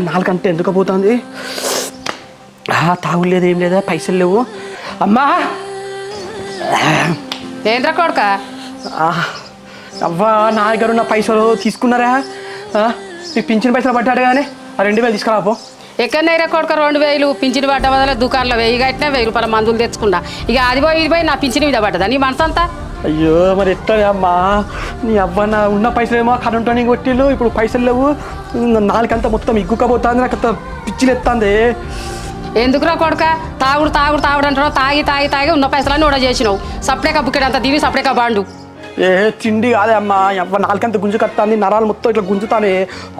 నాలుగంటే ఎందుకు పోతుంది? తాగులేదు, ఏం లేదా, పైసలు లేవు. అమ్మా ఏంట్రా కొడుక? అవ్వా నా దగ్గర ఉన్న పైసలు తీసుకున్నారా? మీకు పింఛన్ పైసలు పట్టాడు కానీ ఆ 2000 తీసుకురాపో. ఎక్కడైనా కొడుక 2000 పింఛను పడ్డ వదల దుకాణంలో 1000 కట్టినా 1000 రూపాయల మందులు తెచ్చుకున్నా. ఇక అది పోయి ఇది పోయి నా పింఛను మీద పడ్డదా నీ మనసు అంతా? అయ్యో మరి ఎట్లా అమ్మా, నీ అవ్వ నా ఉన్న పైసలు ఏమో కరెంటు కొట్టిళ్ళు, ఇప్పుడు పైసలు లేవు. నాలుకంతా మొత్తం ఇగ్గుకపోతుంది, నాకు అంత పిచ్చిలు ఎత్తాంది. ఎందుకురా కొడుక? తాగుడు తాగుడు తాగుడు అంటారు. తాగి తాగి తాగి ఉన్న పైసలన్నీ కూడా చేసినావు. సపరేక బుక్కెడ్ అంతా దివి సపరేక బాండు. తిండి కాదే అమ్మా, అవ్వ నాలుకంత గుంజు కట్టాంది, నరాలు మొత్తం ఇట్లా గుంజుతానే.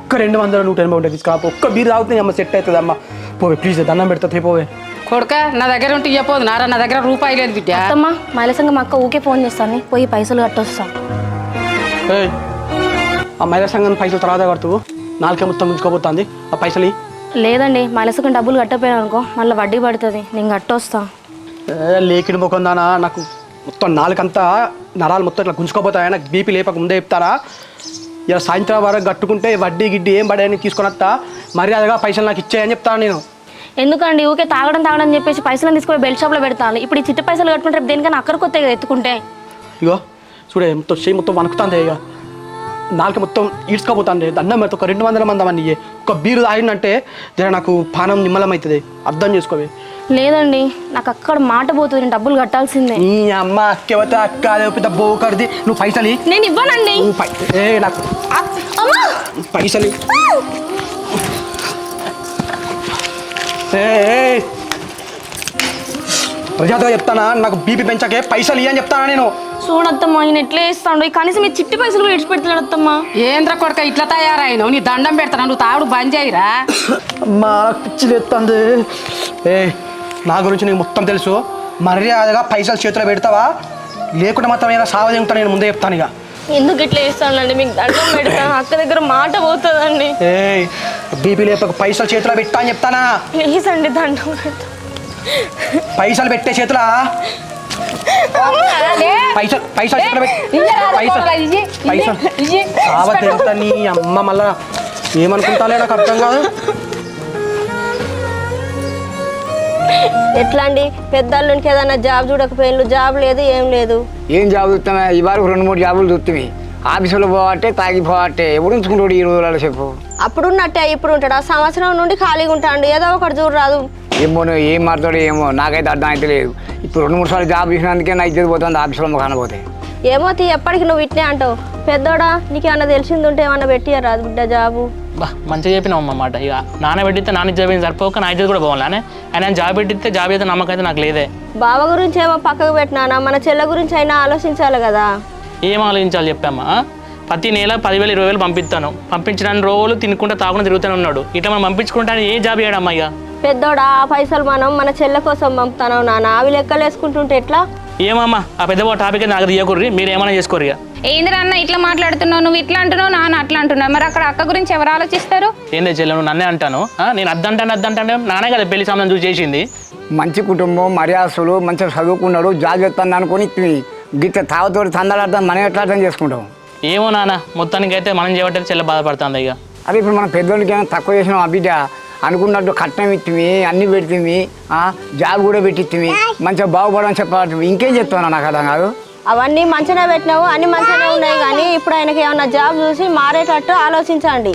ఒక్క 200 180 ఉంటుంది తీసుకురాపో. ఒక్క బీరు తాగుతుంది అమ్మ, సెట్ అవుతుంది అమ్మ. పోవే ప్లీజ్, దండం పెడతా పోవే. కొడుక నా దగ్గర ఉంటే ఇవ్వపోదు నారా, నా దగ్గర రూపాయి లేదు బిడ్డ. అమ్మా మహిళ సంఘం అక్క ఊకే ఫోన్ చేస్తాను, పోయి పైసలు కట్టొస్తాం. ఆ మహిళా సంఘం పైసలు తర్వాత కడుతూ నాలుకే మొత్తం గుంజుకోపోతుంది. ఆ పైసలు లేదండి, మహిళ సంఘం డబ్బులు కట్టపోయాను అనుకో మళ్ళీ వడ్డీ పడుతుంది, నేను కట్టొస్తా. లేకిడి మొక్కందానా, నాకు మొత్తం నాలుకంతా నరాలు మొత్తం ఇట్లా గుంజుకోపోతాయి. నాకు బీపీ లేపక ముందే చెప్తారా? ఇలా సాయంత్రం వరకు కట్టుకుంటే వడ్డీ గిడ్డి ఏం పడాయని తీసుకొని వస్తా, మర్యాదగా పైసలు నాకు ఇచ్చాయని చెప్తాను నేను. ఎందుకండి ఊకే తాగడం తాగడం అని చెప్పేసి పైసలు తీసుకొని బెల్ట్ షాప్లో పెడతాను. ఇప్పుడు ఈ చిట్ట పైసలు కట్టుకుంటే దేనికన్నా అక్కడికి వస్తాయి కదా ఎత్తుకుంటే. ఇగో చూడే, మొత్తం చేయి మొత్తం వణుకుతుంది. ఇక నాలుక మొత్తం ఈడ్చుకోపోతుంది. దండం పెడితే ఒక 200 మంది అమ్మని ఒక బీరు తాగిందంటే జర నాకు పానం నిమ్మలం అవుతుంది, అర్థం చేసుకోవే. లేదండి నాకు అక్కడ మాట పోతుంది, నేను డబ్బులు కట్టాల్సిందే. నీ అమ్మ అక్కేవతే అక్క అదే పెద్ద బోకడిది. నువ్వు పైసలు నేను ఇవ్వనండి. నాకు పైసలు ప్రజాతగా చెప్తానా, నాకు బీపీ పెంచకే పైసలు ఇయ్యని చెప్తానా నేను. చూడత్తమ్మా ఆయన ఎట్లా వేస్తాడు, కనీసం మీ చిట్టి పైసలు కూడా ఇడిచిపెడతాడు అత్తమ్మా. ఏంద్ర కొడుక ఇట్లా తయారైనావు? నీ దండం పెడతాను, నువ్వు తాగుడు బంద్ చేయరా. అమ్మా పిచ్చి ఎత్తంది. నా గురించి నీకు మొత్తం తెలుసు, మర్యాదగా పైసలు చేతిలో పెడతావా, లేకుండా మాత్రం ఏదైనా సావది ఉంటా నేను ముందే చెప్తాను. ఇక ఎందుకు ఇట్లా వేస్తానండి, మీకు దండం పెడతాను, అక్క దగ్గర మాట పోతుందండి. బీపీ లేపక పైసలు చేతిలో పెట్టా అని చెప్తానా. ప్లీజ్ అండి దండం పెడతా. పైసలు పెట్టే చేతులా, పైసలు పైసలు చేతిలో పెట్టి నీ అమ్మ మళ్ళా ఏమనుకుంటాలే నాకు అర్థం కాదు. ఎట్లా అండి, పెద్దోళ్ళకి ఏదన్నా జాబ్ చూడకపోయిన, జాబ్ లేదు ఏం లేదు. ఏం జాబ్ చూస్తామే, ఇవాళ 2-3 జాబులు చూస్తావి. ఆఫీసులో పోవట్టే తాగిపోవట్టే, ఎప్పుడు ఉంచుకుంటాడు ఈ రోజులలో చెప్పు. అప్పుడు ఉన్నట్టే ఇప్పుడు ఉంటాడు, ఆ సంవత్సరం నుండి ఖాళీగా ఉంటాడు, ఏదో ఒకటి చూడరాదు. ఏమో ఏం మాట్లాడు ఏమో, నాకైతే అర్థం అయితే లేదు. ఇప్పుడు 2-3 సార్లు జాబ్ చేసినందుకే నా ఇద్దరు పోతుంది ఆఫీసులో కానపోతే. ఏమో ఎప్పటికి నువ్వు ఇట్నే అంటావు. పెద్దోడా నీకు ఏమన్నా తెలిసింది ఉంటే ఏమన్నా పెట్టియరాదు బిడ్డ జాబు. బా మంచిగా చెప్పినావు అన్నమాట. ఇక నాన్న పెట్టితే నాన్న జాబ్ సరిపోక నా ఇద్దరు కూడా పోవాలని ఆయన జాబ్ పెట్టితే జాబ్ అయితే నమ్మకం అయితే నాకు లేదే. బావ గురించి ఏమో పక్కకు పెట్టినానా, మన చెల్లె గురించి అయినా ఆలోచించాలి కదా. ఏం ఆలోచించాలి చెప్పామా? ప్రతి నెల 10,000 20,000 పంపిస్తాను, పంపించడానికి రోజులు తినుకుంటా తాకుండా తిరుగుతూనే ఉన్నాడు. ఇట్లా మనం పంపించుకుంటాను ఏ జాబ్ చేయడమ్మా? ఇక పెద్దోడా ఆ పైసలు మనం మన చెల్లె కోసం పంపుతాను నాన్న, అవి లెక్కలు వేసుకుంటుంటే ఎట్లా? ఏమమ్మా ఆ పెద్ద టాపిక్ నాకు తీయకూర్రి, మీరు ఏమైనా చేసుకోరు. ఇక ఏంద్రా అన్న ఇట్లా మాట్లాడుతున్నావు, నువ్వు ఇట్లా అంటున్నావు, నాన్న అట్లా అంటున్నావు, మరి అక్కడ అక్క గురించి ఎవరు ఆలోచిస్తారు? ఏందే చెల్లె నువ్వు నన్నే అంటాను, నేను అద్దంటాను నానే కదా పెళ్లి సంబంధం చూసి చేసింది. మంచి కుటుంబం, మర్యాదలు, మంచిగా చదువుకున్నాడు, జాబ్ చేస్తాను అనుకుని గిట్ట తాగుతోటి తందాలాడతాం, మనం ఎట్లా అర్థం చేసుకుంటాం? ఏమో నాన్న మొత్తానికి అయితే మనం చేయబట్టే చెల్లె బాధపడుతుంది. ఇక అదే ఇప్పుడు మనం పెద్దోళ్ళకి ఏమైనా తక్కువ చేసినాం ఆ బిడ్డ, అనుకున్నట్టు కట్నం ఇచ్చిమి, అన్ని పెడితే జాబ్ కూడా పెట్టించిమి, మంచిగా బాగుపడమని చెప్పాలి. ఇంకేం చెప్తాను నాకు అర్థం కాదు. అవన్నీ మంచిగా పెట్టినావు, అన్ని మంచిగానే ఉన్నాయి, కానీ ఇప్పుడు ఆయనకి ఏమన్నా జాబ్ చూసి మారేటట్టు ఆలోచించండి.